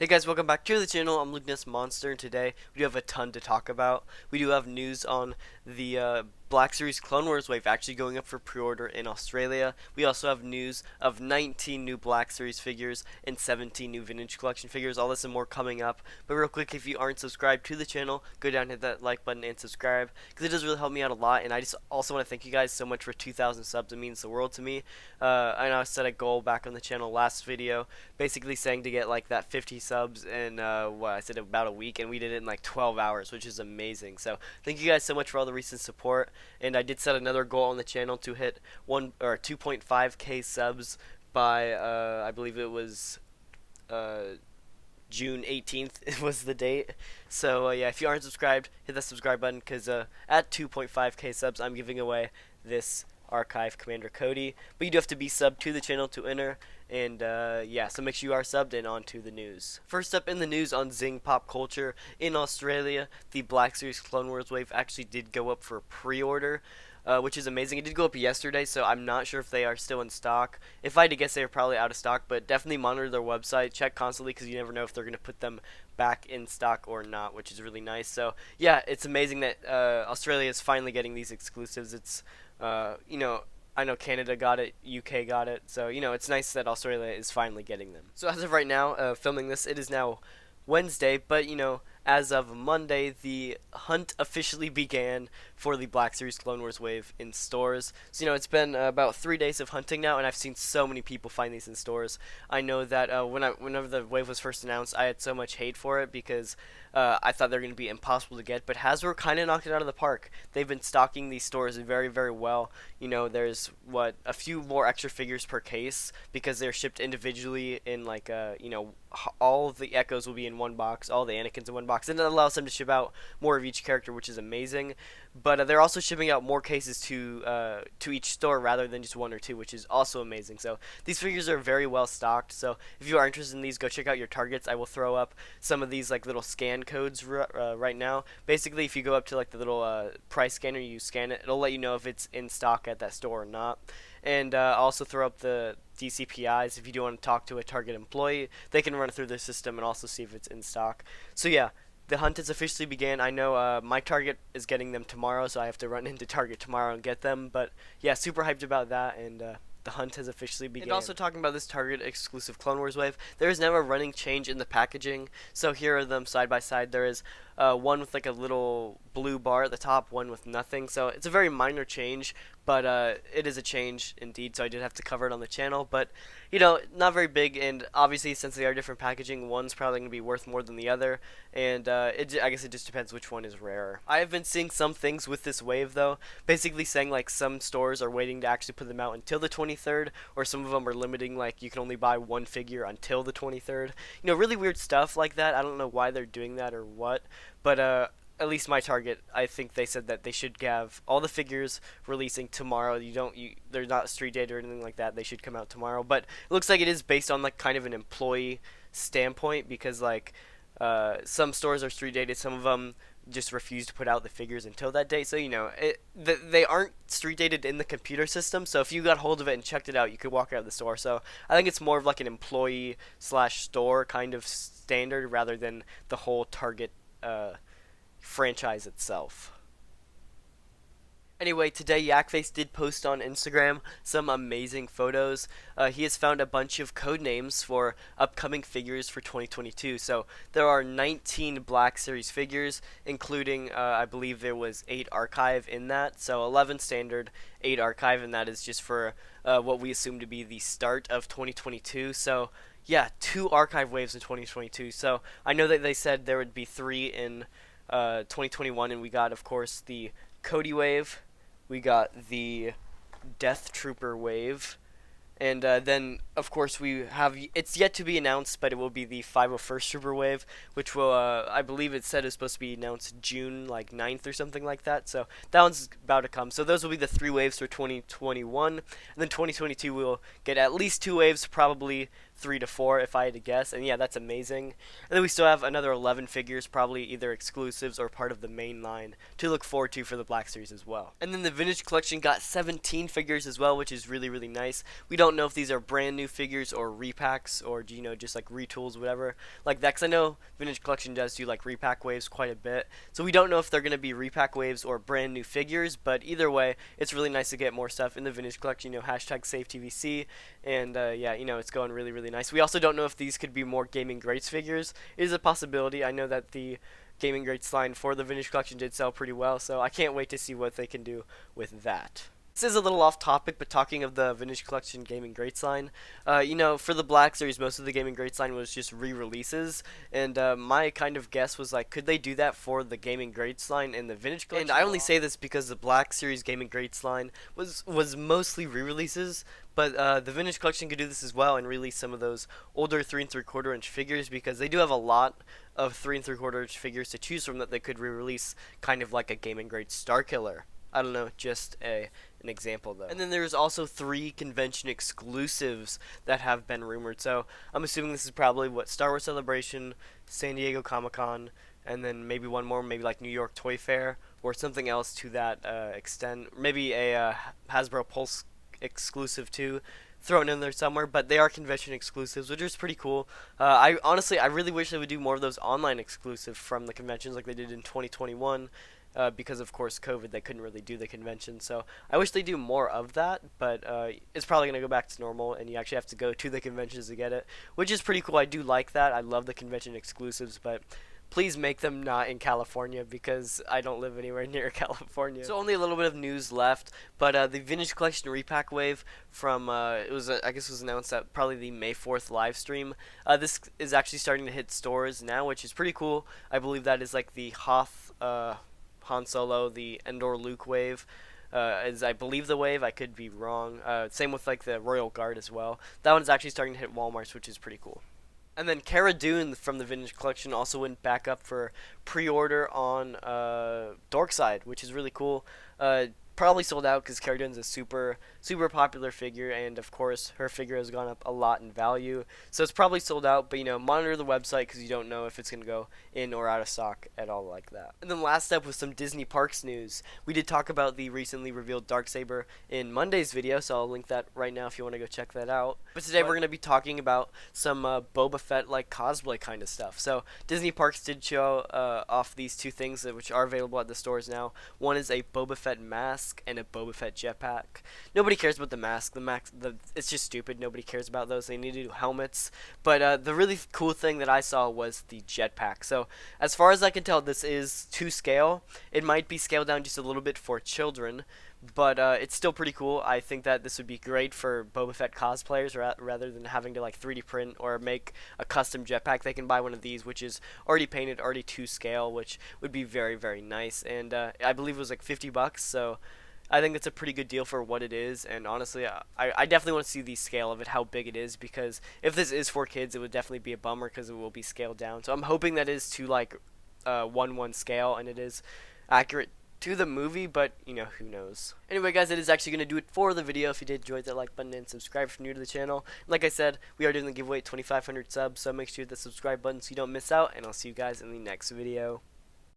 Hey guys, welcome back to the channel. I'm Lugness Monster, and today we do have a ton to talk about. We do have news on the Black Series Clone Wars wave actually going up for pre-order in Australia. We also have news of 19 new Black Series figures and 17 new Vintage Collection figures. All this and more coming up. But real quick, if you aren't subscribed to the channel, go down, hit that like button, and subscribe, because it does really help me out a lot. And I just also want to thank you guys so much for 2,000 subs. It means the world to me. I know I set a goal back on the channel last video, basically saying to get like that 50 subs in what I said about a week, and we did it in like 12 hours, which is amazing. So thank you guys so much for all the recent support. And I did set another goal on the channel to hit 2.5k subs by I believe it was June 18th was the date. So yeah, if you aren't subscribed, hit that subscribe button, because at 2.5k subs, I'm giving away this Archive Commander Cody. But you do have to be subbed to the channel to enter. And yeah, so make sure you are subbed, and on to the news. First up in the news on Zing Pop Culture, in Australia, the Black Series Clone Wars wave actually did go up for pre-order. Which is amazing. It did go up yesterday, so I'm not sure if they are still in stock. If I had to guess, they are probably out of stock, but definitely monitor their website. Check constantly, because you never know if they're going to put them back in stock or not, which is really nice. So, yeah, it's amazing that Australia is finally getting these exclusives. It's, I know Canada got it, UK got it, so, it's nice that Australia is finally getting them. So, as of right now, filming this, it is now Wednesday, but, as of Monday, the hunt officially began for the Black Series Clone Wars wave in stores. So, it's been about 3 days of hunting now, and I've seen so many people find these in stores. I know that whenever the wave was first announced, I had so much hate for it, because I thought they were going to be impossible to get, but Hasbro kind of knocked it out of the park. They've been stocking these stores very, very well. There's, a few more extra figures per case, because they're shipped individually in, like, all of the Echoes will be in one box, all the Anakins in one box, and it allows them to ship out more of each character, which is amazing. But they're also shipping out more cases to each store rather than just one or two, which is also amazing. So these figures are very well stocked. So if you are interested in these, go check out your Targets. I will throw up some of these like little scan codes right now. Basically, if you go up to like the little price scanner, you scan it, it'll let you know if it's in stock at that store or not. And I'll also throw up the DCPIs. If you do want to talk to a Target employee, they can run it through their system and also see if it's in stock. So yeah, the hunt has officially began. I know my Target is getting them tomorrow, so I have to run into Target tomorrow and get them. But yeah, super hyped about that, and the hunt has officially begun. And also talking about this Target exclusive Clone Wars wave, there is now a running change in the packaging. So here are them side by side. There is one with like a little blue bar at the top, one with nothing. So it's a very minor change, but it is a change indeed. So I did have to cover it on the channel, but not very big. And obviously, since they are different packaging, one's probably going to be worth more than the other. And I guess it just depends which one is rarer. I have been seeing some things with this wave though, basically saying like some stores are waiting to actually put them out until the 23rd, or some of them are limiting like you can only buy one figure until the 23rd. Really weird stuff like that. I don't know why they're doing that or what, but at least my Target, I think they said that they should have all the figures releasing tomorrow. They're not street date or anything like that. They should come out tomorrow. But it looks like it is based on like kind of an employee standpoint, because like some stores are street dated, some of them just refuse to put out the figures until that date. So they aren't street dated in the computer system. So if you got hold of it and checked it out, you could walk out of the store. So I think it's more of like an employee slash store kind of standard rather than the whole Target franchise itself. Anyway, today Yakface did post on Instagram some amazing photos. He has found a bunch of code names for upcoming figures for 2022. So there are 19 Black Series figures, including I believe there was 8 Archive in that. So 11 Standard, 8 Archive, and that is just for what we assume to be the start of 2022. So yeah, 2 Archive waves in 2022. So I know that they said there would be 3 in 2021, and we got, of course, the Cody wave, we got the Death Trooper wave, and then, of course, we have, it's yet to be announced, but it will be the 501st Trooper wave, which will, I believe it said is supposed to be announced June, like, 9th or something like that, so that one's about to come. So those will be the 3 waves for 2021, and then 2022 we'll get at least 2 waves, probably 3 to 4 if I had to guess, and yeah, that's amazing. And then we still have another 11 figures, probably either exclusives or part of the main line to look forward to for the Black Series as well. And then the Vintage Collection got 17 figures as well, which is really, really nice. We don't know if these are brand new figures or repacks or, you know, just like retools, whatever, like that, because I know Vintage Collection does do like repack waves quite a bit, so we don't know if they're going to be repack waves or brand new figures, but either way, it's really nice to get more stuff in the Vintage Collection, you know, hashtag save TVC, and yeah, you know, it's going really, really nice. We also don't know if these could be more Gaming Greats figures. It is a possibility. I know that the Gaming Greats line for the Vintage Collection did sell pretty well, so I can't wait to see what they can do with that. This is a little off topic, but talking of the Vintage Collection Gaming Greats line, you know, for the Black Series, most of the Gaming Greats line was just re-releases, and my kind of guess was like, could they do that for the Gaming Greats line and the Vintage Collection? And I only say this because the Black Series Gaming Greats line was mostly re-releases, but the Vintage Collection could do this as well and release some of those older 3 3/4 inch figures, because they do have a lot of 3 3/4 inch figures to choose from that they could re-release, kind of like a Gaming Greats Star Killer. I don't know, just an example though. And then there's also 3 convention exclusives that have been rumored. So I'm assuming this is probably what, Star Wars Celebration, San Diego Comic-Con, and then maybe one more, maybe like New York Toy Fair or something else to that extent. Maybe a Hasbro Pulse exclusive too, thrown in there somewhere, but they are convention exclusives, which is pretty cool. I really wish they would do more of those online exclusive from the conventions like they did in 2021. Because of course COVID, they couldn't really do the convention, so I wish they do more of that, but it's probably going to go back to normal and you actually have to go to the conventions to get it, which is pretty cool. I do like that. I love the convention exclusives, but please make them not in California, because I don't live anywhere near California. So only a little bit of news left, but the Vintage Collection repack wave from I guess it was announced at probably the May 4th live stream. This is actually starting to hit stores now, which is pretty cool. I believe that is like the Hoth Han Solo, the Endor Luke wave, is I believe the wave. I could be wrong. Same with like the Royal Guard as well. That one's actually starting to hit Walmarts, which is pretty cool. And then Cara Dune from the Vintage Collection also went back up for pre-order on Dorkside, which is really cool. Probably sold out because Cara Dune's a super popular figure, and of course her figure has gone up a lot in value, so it's probably sold out. But you know, monitor the website because you don't know if it's gonna go in or out of stock at all like that. And then last up was some Disney Parks news. We did talk about the recently revealed Darksaber in Monday's video, so I'll link that right now if you want to go check that out. But today we're gonna be talking about some Boba Fett like cosplay kind of stuff. So Disney Parks did show off these 2 things which are available at the stores now. One is a Boba Fett mask and a Boba Fett jetpack. Nobody cares about the mask. It's just stupid. Nobody cares about those. They need to do helmets. But the really cool thing that I saw was the jetpack. So as far as I can tell, this is to scale. It might be scaled down just a little bit for children, but it's still pretty cool. I think that this would be great for Boba Fett cosplayers, rather than having to like 3D print or make a custom jetpack. They can buy one of these, which is already painted, already to scale, which would be very, very nice. And I believe it was like $50, so I think it's a pretty good deal for what it is. And honestly, I definitely want to see the scale of it, how big it is, because if this is for kids, it would definitely be a bummer because it will be scaled down. So I'm hoping that is to like 1:1 scale and it is accurate to the movie, but you know, who knows. Anyway guys, that is actually going to do it for the video. If you did enjoy, that like button and subscribe if you're new to the channel. Like I said, we are doing the giveaway at 2,500 subs, so make sure you hit the subscribe button so you don't miss out, and I'll see you guys in the next video.